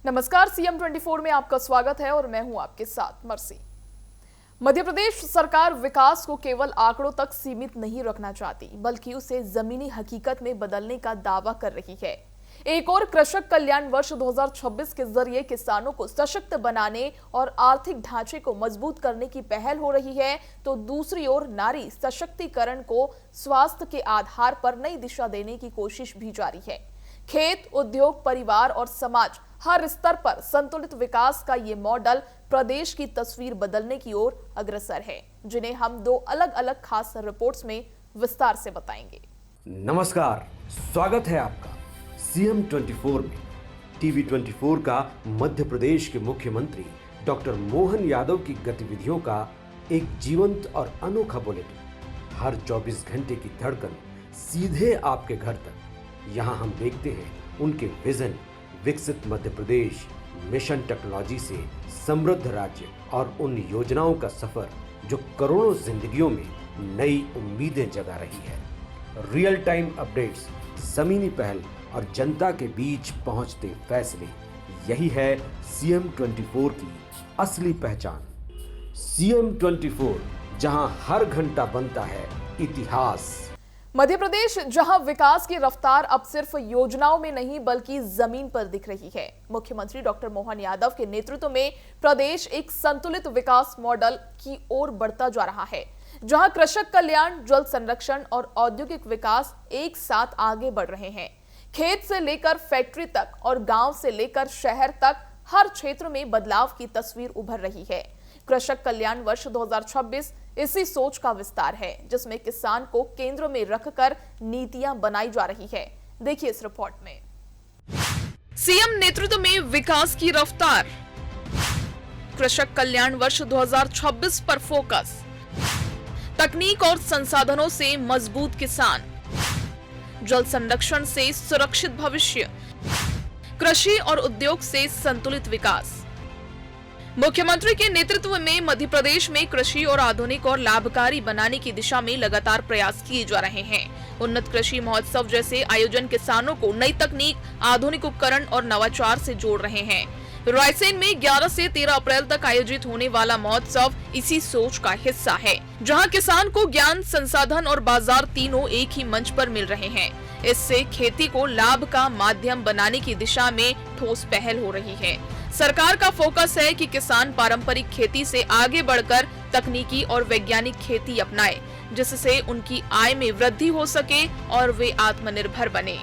नमस्कार, सीएम 24 में आपका स्वागत है और मैं हूं आपके साथ मर्सी। मध्य प्रदेश सरकार विकास को केवल आंकड़ों तक सीमित नहीं रखना चाहती, बल्कि उसे जमीनी हकीकत में बदलने का दावा कर रही है। एक और कृषक कल्याण वर्ष 2026 के जरिए किसानों को सशक्त बनाने और आर्थिक ढांचे को मजबूत करने की पहल हो रही है, तो दूसरी ओर नारी सशक्तिकरण को स्वास्थ्य के आधार पर नई दिशा देने की कोशिश भी जारी है। खेत, उद्योग, परिवार और समाज हर स्तर पर संतुलित विकास का ये मॉडल प्रदेश की तस्वीर बदलने की ओर अग्रसर है, जिन्हें हम दो अलग अलग खास रिपोर्ट्स में विस्तार से बताएंगे। नमस्कार, स्वागत है आपका सीएम 24 में। टीवी 24 का मध्य प्रदेश के मुख्यमंत्री डॉक्टर मोहन यादव की गतिविधियों का एक जीवंत और अनोखा बुलेटिन। हर 24 घंटे की धड़कन सीधे आपके घर तक। यहाँ हम देखते हैं उनके विजन, विकसित मध्य प्रदेश, मिशन टेक्नोलॉजी से समृद्ध राज्य और उन योजनाओं का सफर जो करोड़ों जिंदगियों में नई उम्मीदें जगा रही है। रियल टाइम अपडेट्स, जमीनी पहल और जनता के बीच पहुंचते फैसले, यही है सीएम 24 की असली पहचान। सीएम 24, जहां हर घंटा बनता है इतिहास। मध्य प्रदेश जहां विकास की रफ्तार अब सिर्फ योजनाओं में नहीं बल्कि जमीन पर दिख रही है। मुख्यमंत्री डॉक्टर मोहन यादव के नेतृत्व में प्रदेश एक संतुलित विकास मॉडल की ओर बढ़ता जा रहा है, जहां कृषक कल्याण, जल संरक्षण और औद्योगिक विकास एक साथ आगे बढ़ रहे हैं। खेत से लेकर फैक्ट्री तक और गांव से लेकर शहर तक हर क्षेत्र में बदलाव की तस्वीर उभर रही है। कृषक कल्याण वर्ष 2026 इसी सोच का विस्तार है, जिसमें किसान को केंद्र में रखकर नीतियां बनाई जा रही है। देखिए इस रिपोर्ट में। सीएम नेतृत्व में विकास की रफ्तार, कृषक कल्याण वर्ष 2026 पर फोकस, तकनीक और संसाधनों से मजबूत किसान, जल संरक्षण से सुरक्षित भविष्य, कृषि और उद्योग से संतुलित विकास। मुख्यमंत्री के नेतृत्व में मध्य प्रदेश में कृषि और आधुनिक और लाभकारी बनाने की दिशा में लगातार प्रयास किए जा रहे हैं। उन्नत कृषि महोत्सव जैसे आयोजन किसानों को नई तकनीक, आधुनिक उपकरण और नवाचार से जोड़ रहे हैं। रायसेन में 11 से 13 अप्रैल तक आयोजित होने वाला महोत्सव इसी सोच का हिस्सा है, जहां किसान को ज्ञान, संसाधन और बाजार तीनों एक ही मंच पर मिल रहे हैं। इससे खेती को लाभ का माध्यम बनाने की दिशा में ठोस पहल हो रही है। सरकार का फोकस है कि किसान पारंपरिक खेती से आगे बढ़कर तकनीकी और वैज्ञानिक खेती अपनाए, जिससे उनकी आय में वृद्धि हो सके और वे आत्मनिर्भर बने।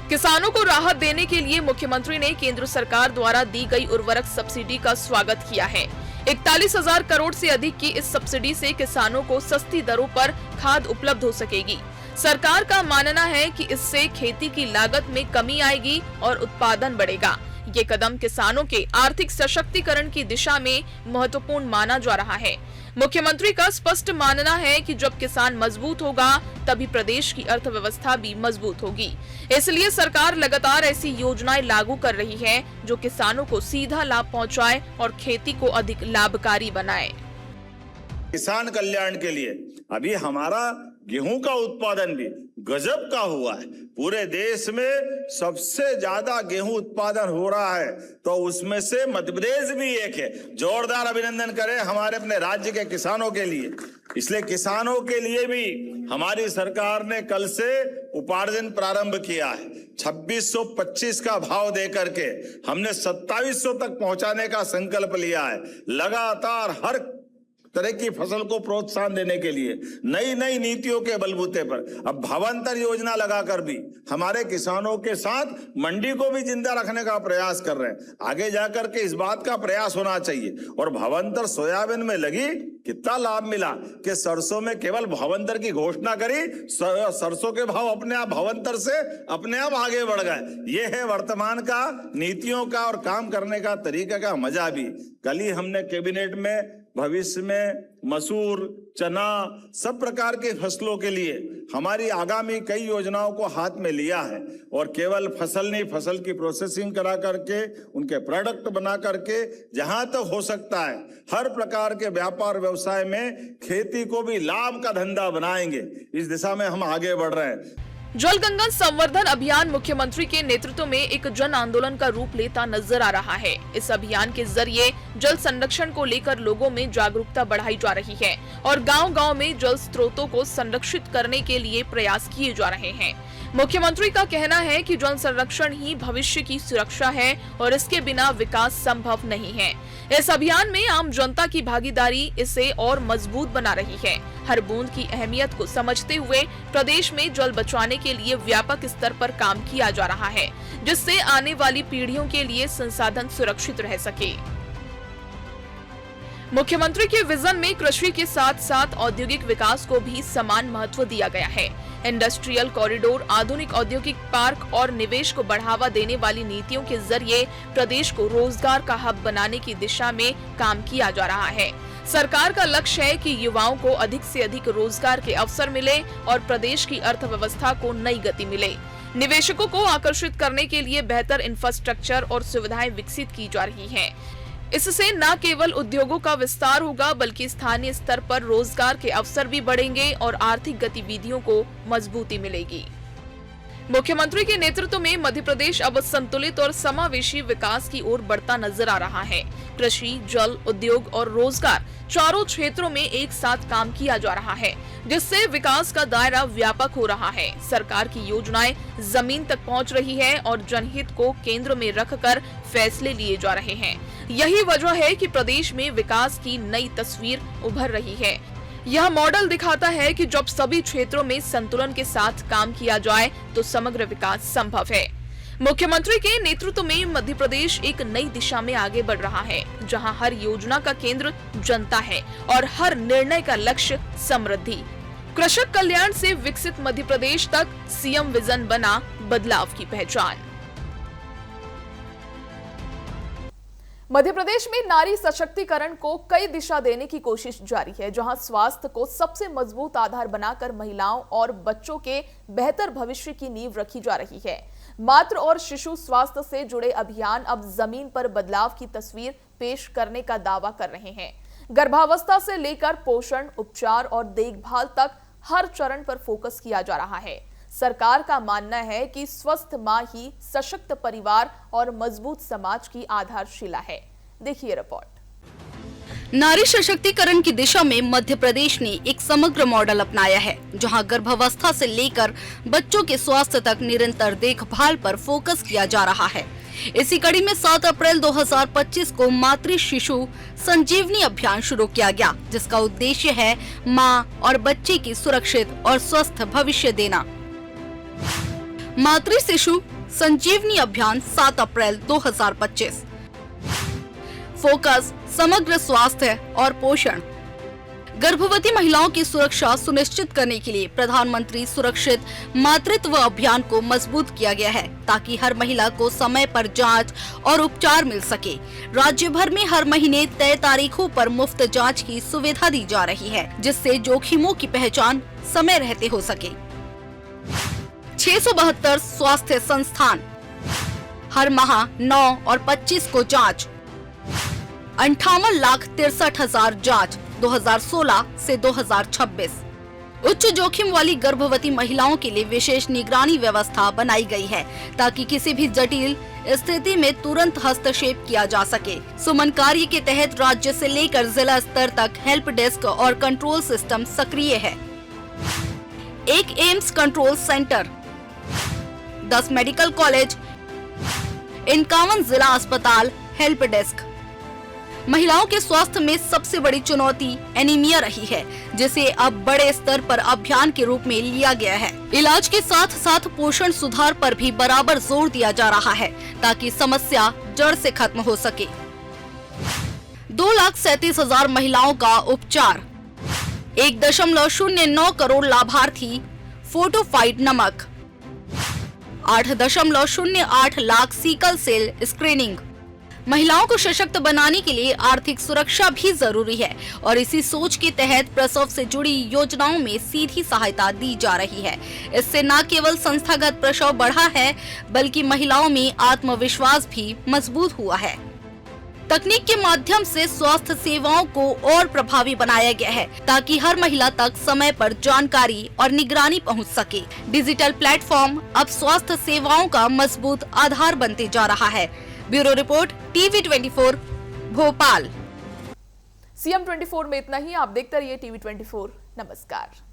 किसानों को राहत देने के लिए मुख्यमंत्री ने केंद्र सरकार द्वारा दी गई उर्वरक सब्सिडी का स्वागत किया है। 41,000 करोड़ से अधिक की इस सब्सिडी से किसानों को सस्ती दरों पर खाद उपलब्ध हो सकेगी। सरकार का मानना है कि इससे खेती की लागत में कमी आएगी और उत्पादन बढ़ेगा। ये कदम किसानों के आर्थिक सशक्तिकरण की दिशा में महत्वपूर्ण माना जा रहा है। मुख्यमंत्री का स्पष्ट मानना है कि जब किसान मजबूत होगा, तभी प्रदेश की अर्थव्यवस्था भी मजबूत होगी। इसलिए सरकार लगातार ऐसी योजनाएं लागू कर रही है जो किसानों को सीधा लाभ पहुंचाए और खेती को अधिक लाभकारी बनाए। किसान कल्याण के लिए अभी हमारा गेहूं का उत्पादन भी गजब का हुआ है। पूरे देश में सबसे ज्यादा गेहूं उत्पादन हो रहा है, तो उसमें से मध्य प्रदेश भी एक है। जोरदार अभिनंदन करें हमारे अपने राज्य के किसानों के लिए। इसलिए किसानों के लिए भी हमारी सरकार ने कल से उपार्जन प्रारंभ किया है। 2625 का भाव देकर के हमने 2700 तक पहुंचाने का संकल्प लिया है। लगातार हर तरह की फसल को प्रोत्साहन देने के लिए नई नई नीतियों के बलबूते पर अब भावांतर योजना लगाकर भी हमारे किसानों के साथ मंडी को भी जिंदा रखने का प्रयास कर रहे हैं। आगे जाकर के इस बात का प्रयास होना चाहिए। और भावांतर सोयाबीन में लगी, कितना लाभ मिला कि सरसों में केवल भावांतर की घोषणा करी, सरसों के भाव अपने आप भावांतर से अपने आप आगे बढ़ गए। ये है वर्तमान का नीतियों का और काम करने का तरीका का मजा भी। कल ही हमने कैबिनेट में भविष्य में मसूर, चना, सब प्रकार के फसलों के लिए हमारी आगामी कई योजनाओं को हाथ में लिया है। और केवल फसल नहीं, फसल की प्रोसेसिंग करा करके उनके प्रोडक्ट बना करके जहां तक हो सकता है हर प्रकार के व्यापार व्यवसाय में खेती को भी लाभ का धंधा बनाएंगे। इस दिशा में हम आगे बढ़ रहे हैं। जल गंगा संवर्धन अभियान मुख्यमंत्री के नेतृत्व में एक जन आंदोलन का रूप लेता नजर आ रहा है। इस अभियान के जरिए जल संरक्षण को लेकर लोगों में जागरूकता बढ़ाई जा रही है और गांव-गांव में जल स्रोतों को संरक्षित करने के लिए प्रयास किए जा रहे हैं। मुख्यमंत्री का कहना है कि जल संरक्षण ही भविष्य की सुरक्षा है और इसके बिना विकास संभव नहीं है। इस अभियान में आम जनता की भागीदारी इसे और मजबूत बना रही है। हर बूंद की अहमियत को समझते हुए प्रदेश में जल बचाने के लिए व्यापक स्तर पर काम किया जा रहा है, जिससे आने वाली पीढ़ियों के लिए संसाधन सुरक्षित रह सके। मुख्यमंत्री के विजन में कृषि के साथ साथ औद्योगिक विकास को भी समान महत्व दिया गया है। इंडस्ट्रियल कॉरिडोर, आधुनिक औद्योगिक पार्क और निवेश को बढ़ावा देने वाली नीतियों के जरिए प्रदेश को रोजगार का हब बनाने की दिशा में काम किया जा रहा है। सरकार का लक्ष्य है कि युवाओं को अधिक से अधिक रोजगार के अवसर मिले और प्रदेश की अर्थव्यवस्था को नई गति मिले। निवेशकों को आकर्षित करने के लिए बेहतर इंफ्रास्ट्रक्चर और सुविधाएं विकसित की जा रही हैं। इससे न केवल उद्योगों का विस्तार होगा बल्कि स्थानीय स्तर पर रोजगार के अवसर भी बढ़ेंगे और आर्थिक गतिविधियों को मजबूती मिलेगी। मुख्यमंत्री के नेतृत्व में मध्य प्रदेश अब संतुलित और समावेशी विकास की ओर बढ़ता नजर आ रहा है। कृषि, जल, उद्योग और रोजगार चारों क्षेत्रों में एक साथ काम किया जा रहा है, जिससे विकास का दायरा व्यापक हो रहा है। सरकार की योजनाएं जमीन तक पहुंच रही है और जनहित को केंद्र में रखकर फैसले लिए जा रहे हैं। यही वजह है कि प्रदेश में विकास की नई तस्वीर उभर रही है। यह मॉडल दिखाता है कि जब सभी क्षेत्रों में संतुलन के साथ काम किया जाए तो समग्र विकास संभव है। मुख्यमंत्री के नेतृत्व में मध्य प्रदेश एक नई दिशा में आगे बढ़ रहा है, जहां हर योजना का केंद्र जनता है और हर निर्णय का लक्ष्य समृद्धि। कृषक कल्याण से विकसित मध्य प्रदेश तक सीएम विजन बना बदलाव की पहचान। मध्य प्रदेश में नारी सशक्तिकरण को कई दिशा देने की कोशिश जारी है, जहां स्वास्थ्य को सबसे मजबूत आधार बनाकर महिलाओं और बच्चों के बेहतर भविष्य की नींव रखी जा रही है। मातृ और शिशु स्वास्थ्य से जुड़े अभियान अब जमीन पर बदलाव की तस्वीर पेश करने का दावा कर रहे हैं। गर्भावस्था से लेकर पोषण, उपचार और देखभाल तक हर चरण पर फोकस किया जा रहा है। सरकार का मानना है कि स्वस्थ मां ही सशक्त परिवार और मजबूत समाज की आधारशिला है। देखिए रिपोर्ट। नारी सशक्तिकरण की दिशा में मध्य प्रदेश ने एक समग्र मॉडल अपनाया है, जहां गर्भावस्था से लेकर बच्चों के स्वास्थ्य तक निरंतर देखभाल पर फोकस किया जा रहा है। इसी कड़ी में 7 अप्रैल 2025 को मातृ शिशु संजीवनी अभियान शुरू किया गया, जिसका उद्देश्य है मां और बच्चे की सुरक्षित और स्वस्थ भविष्य देना। मातृ शिशु संजीवनी अभियान 7 अप्रैल 2025। फोकस समग्र स्वास्थ्य और पोषण। गर्भवती महिलाओं की सुरक्षा सुनिश्चित करने के लिए प्रधानमंत्री सुरक्षित मातृत्व अभियान को मजबूत किया गया है, ताकि हर महिला को समय पर जांच और उपचार मिल सके। राज्य भर में हर महीने तय तारीखों पर मुफ्त जांच की सुविधा दी जा रही है, जिससे जोखिमों की पहचान समय रहते हो सके। 672 स्वास्थ्य संस्थान, हर माह 9 और 25 को जांच। 58,63,000 जांच 2016 से 2026। उच्च जोखिम वाली गर्भवती महिलाओं के लिए विशेष निगरानी व्यवस्था बनाई गई है, ताकि किसी भी जटिल स्थिति में तुरंत हस्तक्षेप किया जा सके। सुमन कार्य के तहत राज्य से लेकर जिला स्तर तक हेल्प डेस्क और कंट्रोल सिस्टम सक्रिय है। एक AIIMS control centre, 10 medical college, 51 जिला अस्पताल हेल्प डेस्क। महिलाओं के स्वास्थ्य में सबसे बड़ी चुनौती एनीमिया रही है, जिसे अब बड़े स्तर पर अभियान के रूप में लिया गया है। इलाज के साथ साथ पोषण सुधार पर भी बराबर जोर दिया जा रहा है, ताकि समस्या जड़ से खत्म हो सके। 2,37,000 महिलाओं का उपचार। 1.09 करोड़ लाभार्थी फोर्टिफाइड नमक। 8.08 लाख सीकल सेल स्क्रीनिंग। महिलाओं को सशक्त बनाने के लिए आर्थिक सुरक्षा भी जरूरी है, और इसी सोच के तहत प्रसव से जुड़ी योजनाओं में सीधी सहायता दी जा रही है। इससे न केवल संस्थागत प्रसव बढ़ा है, बल्कि महिलाओं में आत्मविश्वास भी मजबूत हुआ है। तकनीक के माध्यम से स्वास्थ्य सेवाओं को और प्रभावी बनाया गया है ताकि हर महिला तक समय पर जानकारी और निगरानी पहुंच सके। डिजिटल प्लेटफॉर्म अब स्वास्थ्य सेवाओं का मजबूत आधार बनते जा रहा है। Bureau report, TV 24 Bhopal. CM 24 में इतना ही। आप देखते रहिए टीवी 24। नमस्कार।